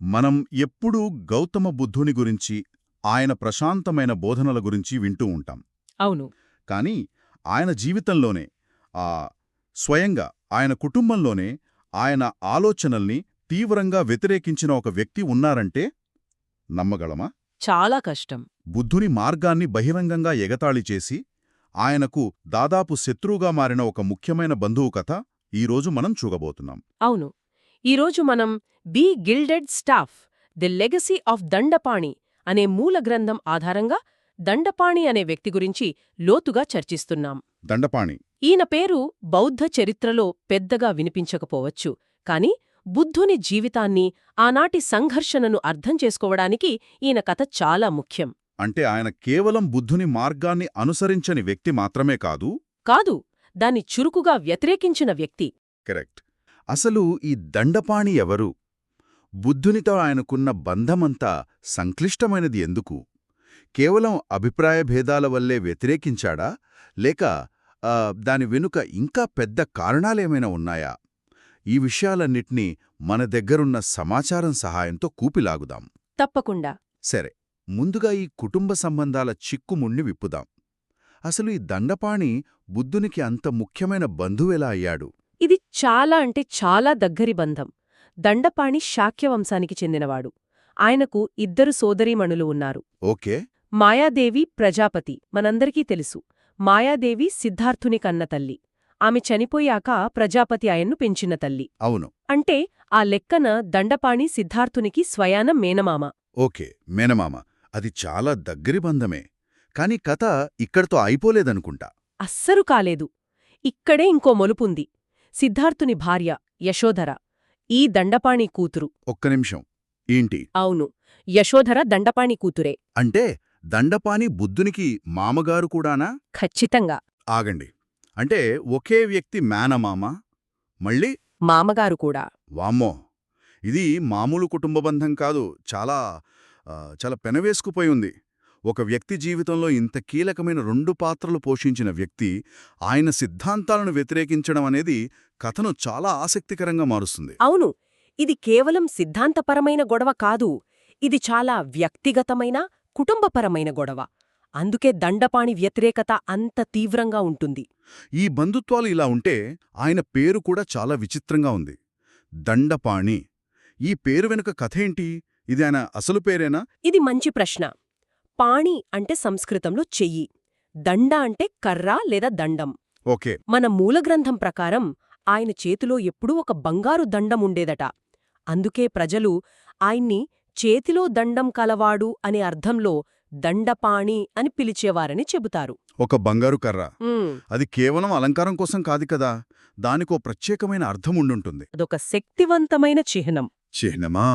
మనం ఎప్పుడూ గౌతమ బుద్ధుని గురించి, ఆయన ప్రశాంతమైన బోధనల గురించి వింటూ ఉంటాం. అవును. కానీ ఆయన జీవితంలోనే, ఆ స్వయంగా ఆయన కుటుంబంలోనే ఆయన ఆలోచనల్ని తీవ్రంగా వ్యతిరేకించిన ఒక వ్యక్తి ఉన్నారంటే నమ్మగలమా? చాలా కష్టం. బుద్ధుని మార్గాన్ని బహిరంగంగా ఎగతాళి చేసి, ఆయనకు దాదాపు శత్రువుగా మారిన ఒక ముఖ్యమైన బంధువు కథ ఈరోజు మనం చూడబోతున్నాం. అవును. ఈరోజు మనం be gilded staff the legacy of Dandapani అనే మూల గ్రంథం ఆధారంగా దండపాణి అనే వ్యక్తి గురించి లోతుగా చర్చిస్తున్నాం. దండపాణి ఈయన పేరు బౌద్ధ చరిత్రలో పెద్దగా వినిపించకపోవచ్చు, కాని బుద్ధుని జీవితాన్ని, ఆనాటి సంఘర్షణను అర్థం చేసుకోవడానికి ఈయన కథ చాలా ముఖ్యం. అంటే ఆయన కేవలం బుద్ధుని మార్గాన్ని అనుసరించని వ్యక్తి మాత్రమే కాదు. కాదు, దాన్ని చురుకుగా వ్యతిరేకించిన వ్యక్తి. కరెక్ట్. అసలు ఈ దండపాణి ఎవరు? బుద్ధునితో ఆయనకున్న బంధమంతా సంక్లిష్టమైనది ఎందుకు? కేవలం అభిప్రాయ భేదాల వల్లే వ్యతిరేకించాడా, లేక దాని వెనుక ఇంకా పెద్ద కారణాలేమైనా ఉన్నాయా? ఈ విషయాలన్నిటినీ మన దగ్గరున్న సమాచారం సహాయంతో కూపిలాగుదాం. తప్పకుండా. సరే, ముందుగా ఈ కుటుంబ సంబంధాల చిక్కుముణ్ణి విప్పుదాం. అసలు ఈ దండపాణి బుద్ధునికి అంత ముఖ్యమైన బంధువెలా అయ్యాడు? ఇది చాలా అంటే చాలా దగ్గరి బంధం. దండపాణి శాక్యవంశానికి చెందినవాడు. ఆయనకు ఇద్దరు సోదరీమణులు ఉన్నారు. ఓకే. మాయాదేవి ప్రజాపతి మనందరికీ తెలుసు. మాయాదేవి సిద్ధార్థుని కన్న తల్లి. ఆమె చనిపోయాక ప్రజాపతి ఆయన్ను పెంచిన తల్లి. అవును. అంటే ఆ లెక్కన దండపాణి సిద్ధార్థునికి స్వయాన మేనమామ. ఓకే, మేనమామ. అది చాలా దగ్గరి బంధమే. కాని కథ ఇక్కడితో అయిపోలేదనుకుంటా. అస్సరు కాలేదు. ఇక్కడే ఇంకో మొలుపుంది. సిద్ధార్థుని భార్య యశోధర ఈ దండపాణి కూతురు. ఒక్క నిమిషం. ఏంటి? అవును, యశోధర దండపాణి కూతురే. అంటే దండపాణి బుద్ధునికి మామగారు కూడానా? ఖచ్చితంగా. ఆగండి. అంటే ఒకే వ్యక్తి మేనమామ, మళ్ళీ మామగారు కూడా. వామ్మో! ఇది మామూలు కుటుంబ బంధం కాదు. చాలా పెనవేసుకుపోయి ఉంది. ఒక వ్యక్తి జీవితంలో ఇంత కీలకమైన 2 పాత్రలు పోషించిన వ్యక్తి ఆయన సిద్ధాంతాలను వ్యతిరేకించడం అనేది కథను చాలా ఆసక్తికరంగా మారుస్తుంది. అవును, ఇది కేవలం సిద్ధాంతపరమైన గొడవ కాదు. ఇది చాలా వ్యక్తిగతమైన, కుటుంబపరమైన గొడవ. అందుకే దండపాణి వ్యతిరేకత అంత తీవ్రంగా ఉంటుంది. ఈ బంధుత్వాలు ఇలా ఉంటే ఆయన పేరు కూడా చాలా విచిత్రంగా ఉంది. దండపాణి. ఈ పేరు వెనుక కథేంటి? ఇది ఆయన అసలు పేరేనా? ఇది మంచి ప్రశ్న. పాణి అంటే సంస్కృతంలో చెయ్యి, దండ అంటే కర్ర లేదా దండం. ఓకే. మన మూలగ్రంథం ప్రకారం ఆయన చేతిలో ఎప్పుడూ ఒక బంగారు దండం ఉండేదట. అందుకే ప్రజలు ఆయన్ని చేతిలో దండం కలవాడు అనే అర్థంలో దండపాణి అని పిలిచేవారని చెబుతారు. ఒక బంగారు కర్ర. ఉమ్, అది కేవలం అలంకారం కోసం కాదు కదా, దానికో ప్రత్యేకమైన అర్థం ఉండుంటుంది. అదొక శక్తివంతమైన చిహ్నం. చిహ్నమా?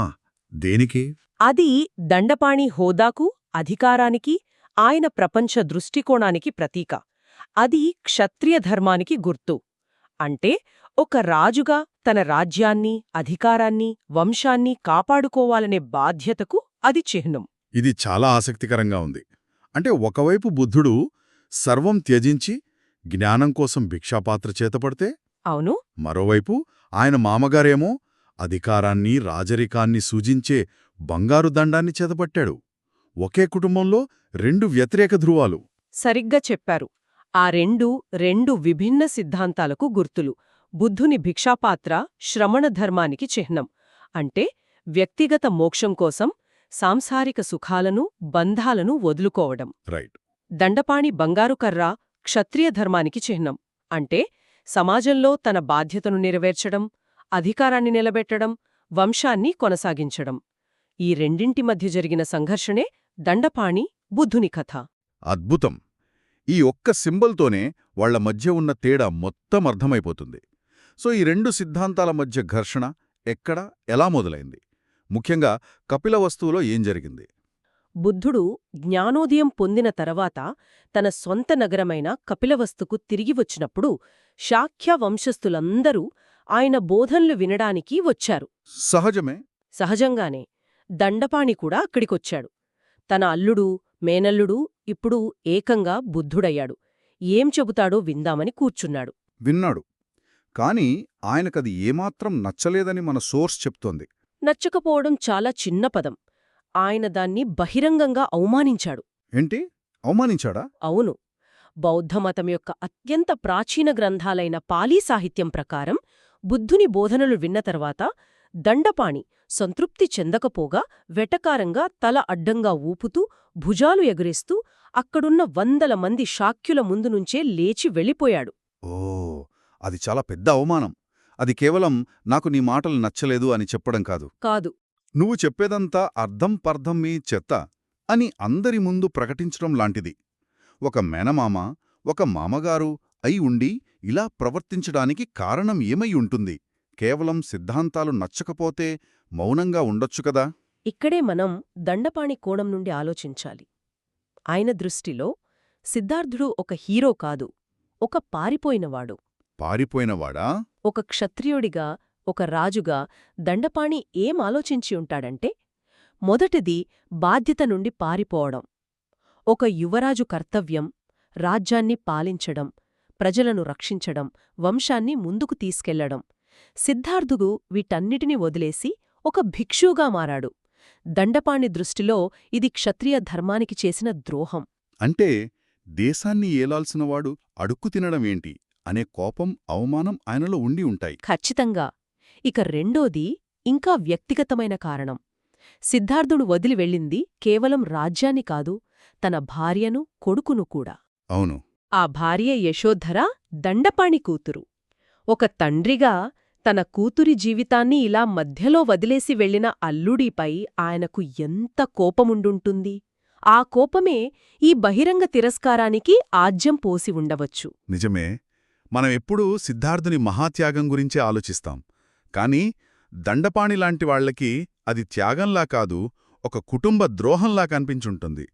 దేనికి? అది దండపాణి హోదాకు, అధికారానికి, ఆయన ప్రపంచ దృష్టికోణానికి ప్రతీక. అది క్షత్రియ ధర్మానికి గుర్తు. అంటే ఒక రాజుగా తన రాజ్యాన్ని, అధికారాన్ని, వంశాన్ని కాపాడుకోవాలనే బాధ్యతకు అది చిహ్నం. ఇది చాలా ఆసక్తికరంగా ఉంది. అంటే ఒకవైపు బుద్ధుడు సర్వం త్యజించి జ్ఞానం కోసం భిక్షాపాత్ర చేతపడితే, అవును, మరోవైపు ఆయన మామగారేమో అధికారాన్ని, రాజరికాన్ని సూచించే బంగారు దండాన్ని చేతపట్టాడు. ఒకే కుటుంబంలో 2 వ్యతిరేక ధృవాలు. సరిగ్గా చెప్పారు. ఆ రెండు విభిన్న సిద్ధాంతాలకు గుర్తులు. బుద్ధుని భిక్షాపాత్ర శ్రమణ ధర్మానికి చిహ్నం. అంటే వ్యక్తిగత మోక్షం కోసం సాంసారిక సుఖాలను, బంధాలను వదులుకోవడం. రైట్. దండపాణి బంగారు కర్ర క్షత్రియ ధర్మానికి చిహ్నం. అంటే సమాజంలో తన బాధ్యతను నెరవేర్చడం, అధికారాన్ని నిలబెట్టడం, వంశాన్ని కొనసాగించడం. ఈ రెండింటి మధ్య జరిగిన సంఘర్షణే దండపాణి బుద్ధుని కథ. అద్భుతం. ఈ ఒక్క సింబల్తోనే వాళ్ల మధ్య ఉన్న తేడా మొత్తం అర్థమైపోతుంది. సో ఈ 2 సిద్ధాంతాల మధ్య ఘర్షణ ఎక్కడ, ఎలా మొదలైంది? ముఖ్యంగా కపిలవస్తువులో ఏం జరిగింది? బుద్ధుడు జ్ఞానోదయం పొందిన తర్వాత తన సొంత నగరమైన కపిలవస్తుకు తిరిగి వచ్చినప్పుడు శాక్య వంశస్థులందరూ ఆయన బోధనలు వినడానికి వచ్చారు. సహజమే. సహజంగానే దండపాణి కూడా అక్కడికొచ్చాడు. తన అల్లుడు, మేనల్లుడు ఇప్పుడు ఏకంగా బుద్ధుడయ్యాడు. ఏం చెబుతాడో విందామని కూర్చున్నాడు. విన్నాడు. కాని ఆయనకది ఏమాత్రం నచ్చలేదని మన సోర్స్ చెప్తోంది. నచ్చకపోవడం చాలా చిన్న పదం. ఆయన దాన్ని బహిరంగంగా అవమానించాడు. ఏంటి? అవమానించాడా? అవును. బౌద్ధమతం యొక్క అత్యంత ప్రాచీన గ్రంథాలైన పాలీ సాహిత్యం ప్రకారం బుద్ధుని బోధనలు విన్న తర్వాత దండపాణి సంతృప్తి చెందకపోగా వెటకారంగా తల అడ్డంగా ఊపుతూ భుజాలు ఎగురేస్తూ అక్కడున్న 100 మంది శాక్యుల ముందు నుంచే లేచి వెళ్ళిపోయాడు. ఓ, అది చాలా పెద్ద అవమానం. అది కేవలం నాకు నీ మాటలు నచ్చలేదు అని చెప్పడం కాదు. కాదు. నువ్వు చెప్పేదంతా అర్థం పర్థం మీ చెత్త అని అందరి ముందు ప్రకటించడం లాంటిది. ఒక మేనమామ, ఒక మామగారు అయి ఉండి ఇలా ప్రవర్తించడానికి కారణం ఏమై ఉంటుంది? కేవలం సిద్ధాంతాలు నచ్చకపోతే మౌనంగా ఉండొచ్చు కదా? ఇక్కడే మనం దండపాణి కోణం నుండి ఆలోచించాలి. ఆయన దృష్టిలో సిద్ధార్థుడు ఒక హీరో కాదు, ఒక పారిపోయినవాడు. పారిపోయినవాడా? ఒక క్షత్రియుడిగా, ఒక రాజుగా దండపాణి ఏం ఆలోచించి ఉంటాడంటే, మొదటిది బాధ్యత నుండి పారిపోవడం. ఒక యువరాజు కర్తవ్యం, రాజ్యాన్ని పాలించడం, ప్రజలను రక్షించడం, వంశాన్ని ముందుకు తీసుకెళ్లడం. సిద్ధార్థుడు వీటన్నిటినీ వదిలేసి ఒక భిక్షువుగా మారాడు. దండపాణి దృష్టిలో ఇది క్షత్రియ ధర్మానికి చేసిన ద్రోహం. అంటే దేశాన్ని ఏలాల్సినవాడు అడుక్కు తినడమేంటి అనే కోపం, అవమానం ఆయనలో ఉండి ఉంటాయి. ఖచ్చితంగా. ఇక రెండోది ఇంకా వ్యక్తిగతమైన కారణం. సిద్ధార్థుడు వదిలి వెళ్ళింది కేవలం రాజ్యాన్ని కాదు, తన భార్యను, కొడుకును కూడా. అవును. ఆ భార్య యశోధర దండపాణి కూతురు. ఒక తండ్రిగా తన కూతురి జీవితాన్ని ఇలా మధ్యలో వదిలేసి వెళ్లిన అల్లుడిపై ఆయనకు ఎంత కోపముండుంటుంది. ఆ కోపమే ఈ బహిరంగ తిరస్కారానికి ఆజ్యం పోసి ఉండవచ్చు. నిజమే. మనం ఎప్పుడూ సిద్ధార్థుని మహాత్యాగం గురించే ఆలోచిస్తాం. కాని దండపాణిలాంటి వాళ్లకి అది త్యాగంలా కాదు, ఒక కుటుంబ ద్రోహంలా కనిపించుంటుంది.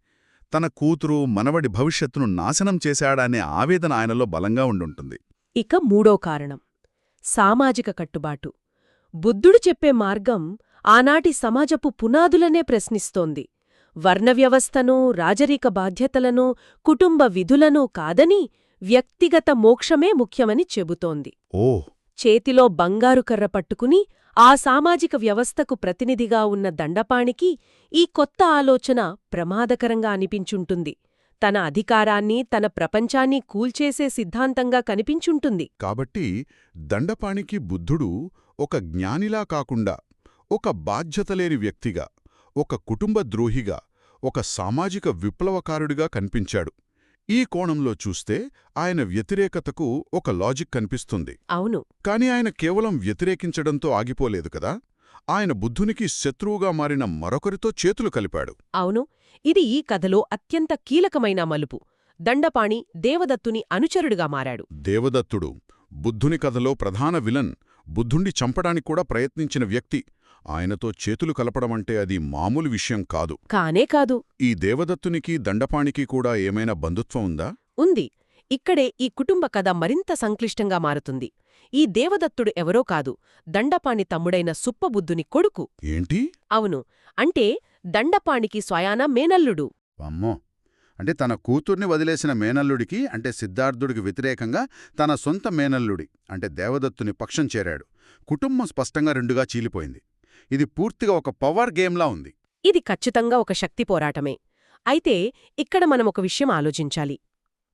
తన కూతురు, మనవడి భవిష్యత్తును నాశనం చేశాడనే ఆవేదన ఆయనలో బలంగా ఉండుంటుంది. ఇక మూడో కారణం సామాజిక కట్టుబాటు. బుద్ధుడు చెప్పే మార్గం ఆనాటి సమాజపు పునాదులనే ప్రశ్నిస్తోంది. వర్ణవ్యవస్థను, రాజరిక బాధ్యతలను, కుటుంబ విధులను కాదని వ్యక్తిగత మోక్షమే ముఖ్యమని చెబుతోంది. ఓహ్! చేతిలో బంగారు కర్ర పట్టుకుని ఆ సామాజిక వ్యవస్థకు ప్రతినిధిగా ఉన్న దండపాణికి ఈ కొత్త ఆలోచన ప్రమాదకరంగా అనిపించుంటుంది. తన అధికారాన్ని, తన ప్రపంచాన్ని కూల్చేసే సిద్ధాంతంగా కనిపించుంటుంది. కాబట్టి దండపాణికి బుద్ధుడు ఒక జ్ఞానిలా కాకుండా, ఒక బాధ్యతలేని వ్యక్తిగా, ఒక కుటుంబ ద్రోహిగా, ఒక సామాజిక విప్లవకారుడిగా కనిపించాడు. ఈ కోణంలో చూస్తే ఆయన వ్యతిరేకతకు ఒక లాజిక్ కనిపిస్తుంది. అవును. కాని ఆయన కేవలం వ్యతిరేకించడంతో ఆగిపోలేదు కదా. ఆయన బుద్ధునికి శత్రువుగా మారిన మరొకరితో చేతులు కలిపాడు. అవును. ఇది ఈ కథలో అత్యంత కీలకమైన మలుపు. దండపాణి దేవదత్తుని అనుచరుడిగా మారాడు. దేవదత్తుడు బుద్ధుని కథలో ప్రధాన విలన్, బుద్ధుణ్ణి చంపడానికి కూడా ప్రయత్నించిన వ్యక్తి. ఆయనతో చేతులు కలపడమంటే అది మామూలు విషయం కాదు. కానే కాదు. ఈ దేవదత్తునికి దండపాణికి కూడా ఏమైనా బంధుత్వం ఉందా? ఉంది. ఇక్కడే ఈ కుటుంబ కథ మరింత సంక్లిష్టంగా మారుతుంది. ఈ దేవదత్తుడు ఎవరో కాదు, దండపాణి తమ్ముడైన సుప్పబుద్ధుని కొడుకు. ఏంటి? అవును. అంటే దండపాణికి స్వయాన మేనల్లుడు. అమ్మో! అంటే తన కూతుర్ని వదిలేసిన మేనల్లుడికి, అంటే సిద్ధార్థుడికి వ్యతిరేకంగా తన సొంత మేనల్లుడి, అంటే దేవదత్తుని పక్షం చేరాడు. కుటుంబం స్పష్టంగా రెండుగా చీలిపోయింది. ఇది పూర్తిగా ఒక పవర్ గేమ్లా ఉంది. ఇది ఖచ్చితంగా ఒక శక్తి పోరాటమే. అయితే ఇక్కడ మనమొక విషయం ఆలోచించాలి.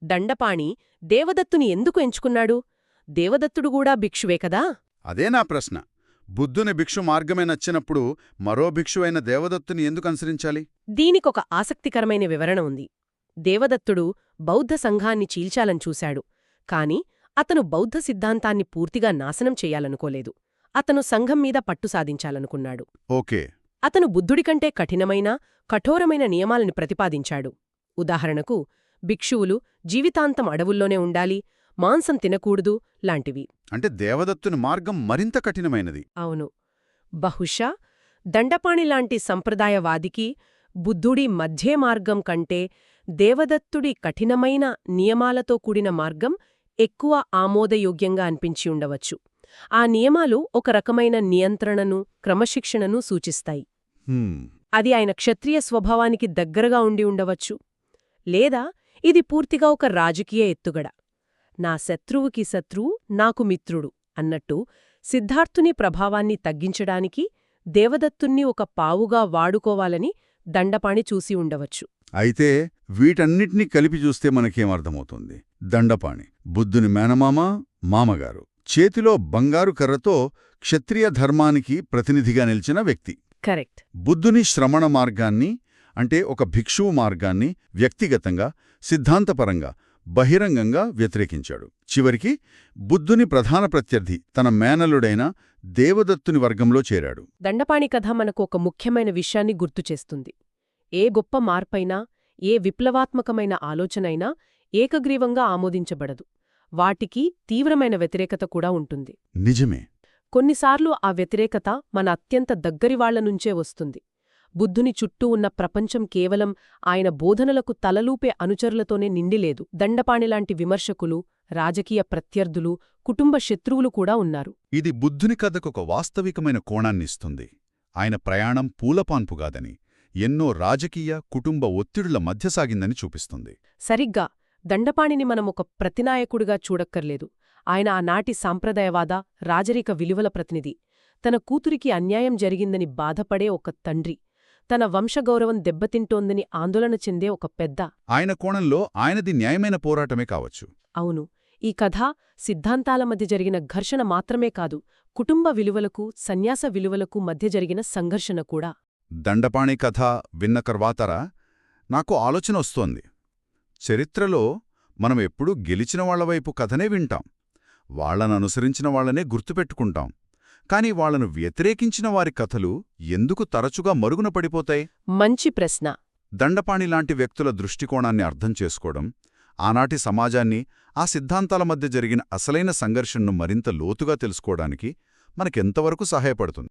దండపాణి దేవదత్తుని ఎందుకు ఎంచుకున్నాడు? దేవదత్తుడు కూడా భిక్షువే కదా? అదే నా ప్రశ్న. బుద్ధుని భిక్షు మార్గమే నచ్చినప్పుడు మరో భిక్షువైన దేవదత్తుని ఎందుకు అనుసరించాలి? దీనికొక ఆసక్తికరమైన వివరణ ఉంది. దేవదత్తుడు బౌద్ధ సంఘాన్ని చీల్చాలని చూశాడు. కాని అతను బౌద్ధ సిద్ధాంతాన్ని పూర్తిగా నాశనం చెయ్యాలనుకోలేదు. అతను సంఘం మీద పట్టు సాధించాలనుకున్నాడు. ఓకే. అతను బుద్ధుడికంటే కఠినమైన, కఠోరమైన నియమాలని ప్రతిపాదించాడు. ఉదాహరణకు భిక్షువులు జీవితాంతం అడవుల్లోనే ఉండాలి, మాంసం తినకూడదు లాంటివి. అంటే దేవదత్తుని మార్గం మరింత కఠినమైనది. అవును. బహుశా దండపాణిలాంటి సంప్రదాయవాదికి బుద్ధుడి మధ్య మార్గం కంటే దేవదత్తుడి కఠినమైన నియమాలతో కూడిన మార్గం ఎక్కువ ఆమోదయోగ్యంగా అనిపించి ఉండవచ్చు. ఆ నియమాలు ఒక రకమైన నియంత్రణను, క్రమశిక్షణను సూచిస్తాయి. అది ఆయన క్షత్రియ స్వభావానికి దగ్గరగా ఉండి ఉండవచ్చు. లేదా ఇది పూర్తిగా ఒక రాజకీయ ఎత్తుగడ. నా శత్రువుకి శత్రువు నాకు మిత్రుడు అన్నట్టు సిద్ధార్థుని ప్రభావాన్ని తగ్గించడానికి దేవదత్తుణ్ణి ఒక పావుగా వాడుకోవాలని దండపాణి చూసి ఉండవచ్చు. అయితే వీటన్నిటినీ కలిపి చూస్తే మనకేమర్థమవుతుంది? దండపాణి బుద్ధుని మేనమామ, మామగారు, చేతిలో బంగారు కర్రతో క్షత్రియ ధర్మానికి ప్రతినిధిగా నిలిచిన వ్యక్తి. కరెక్ట్. బుద్ధుని శ్రమణ మార్గాన్ని, అంటే ఒక భిక్షువు మార్గాన్ని వ్యక్తిగతంగా, సిద్ధాంతపరంగా, బహిరంగంగా వ్యతిరేకించాడు. చివరికి బుద్ధుని ప్రధాన ప్రత్యర్థి తన మేనలుడైన దేవదత్తుని వర్గంలో చేరాడు. దండపాణి కథ మనకు ఒక ముఖ్యమైన విషయాన్ని గుర్తుచేస్తుంది. ఏ గొప్ప మార్పైనా, ఏ విప్లవాత్మకమైన ఆలోచనైనా ఏకగ్రీవంగా ఆమోదించబడదు. వాటికి తీవ్రమైన వ్యతిరేకత కూడా ఉంటుంది. నిజమే. కొన్నిసార్లు ఆ వ్యతిరేకత మన అత్యంత దగ్గరివాళ్లనుంచే వస్తుంది. బుద్ధుని చుట్టూ ఉన్న ప్రపంచం కేవలం ఆయన బోధనలకు తలలూపే అనుచరులతోనే నిండిలేదు. దండపాణిలాంటి విమర్శకులు, రాజకీయ ప్రత్యర్థులు, కుటుంబ శత్రువులు కూడా ఉన్నారు. ఇది బుద్ధుని కథకొక వాస్తవికమైన కోణాన్నిస్తుంది. ఆయన ప్రయాణం పూలపాన్పుగాదని, ఎన్నో రాజకీయ, కుటుంబ ఒత్తిడుల మధ్య సాగిందని చూపిస్తుంది. సరిగ్గా దండపాణిని మనం ఒక ప్రతినాయకుడిగా చూడక్కర్లేదు. ఆయన ఆనాటి సాంప్రదాయవాద, రాజరిక విలువల ప్రతినిధి. తన కూతురికి అన్యాయం జరిగిందని బాధపడే ఒక తండ్రి, తన వంశగౌరవం దెబ్బతింటోందని ఆందోళన చెందే ఒక పెద్ద. ఆయన కోణంలో ఆయనది న్యాయమైన పోరాటమే కావచ్చు. అవును. ఈ కథ సిద్ధాంతాల మధ్య జరిగిన ఘర్షణ మాత్రమే కాదు, కుటుంబ విలువలకు, సన్యాస విలువలకు మధ్య జరిగిన సంఘర్షణ కూడా. దండపాణి కథ విన్న తర్వాతరా నాకు ఆలోచన వస్తోంది. చరిత్రలో మనం ఎప్పుడూ గెలిచిన వాళ్లవైపు కథనే వింటాం, వాళ్లననుసరించిన వాళ్లనే గుర్తుపెట్టుకుంటాం. కాని వాళ్లను వ్యతిరేకించిన వారి కథలు ఎందుకు తరచుగా మరుగున పడిపోతాయి? మంచి ప్రశ్న. దండపాణిలాంటి వ్యక్తుల దృష్టికోణాన్ని అర్థం చేసుకోవడం, ఆనాటి సమాజాన్ని, ఆ సిద్ధాంతాల మధ్య జరిగిన అసలైన సంఘర్షణను మరింత లోతుగా తెలుసుకోవడానికి మనకెంతవరకు సహాయపడుతుంది?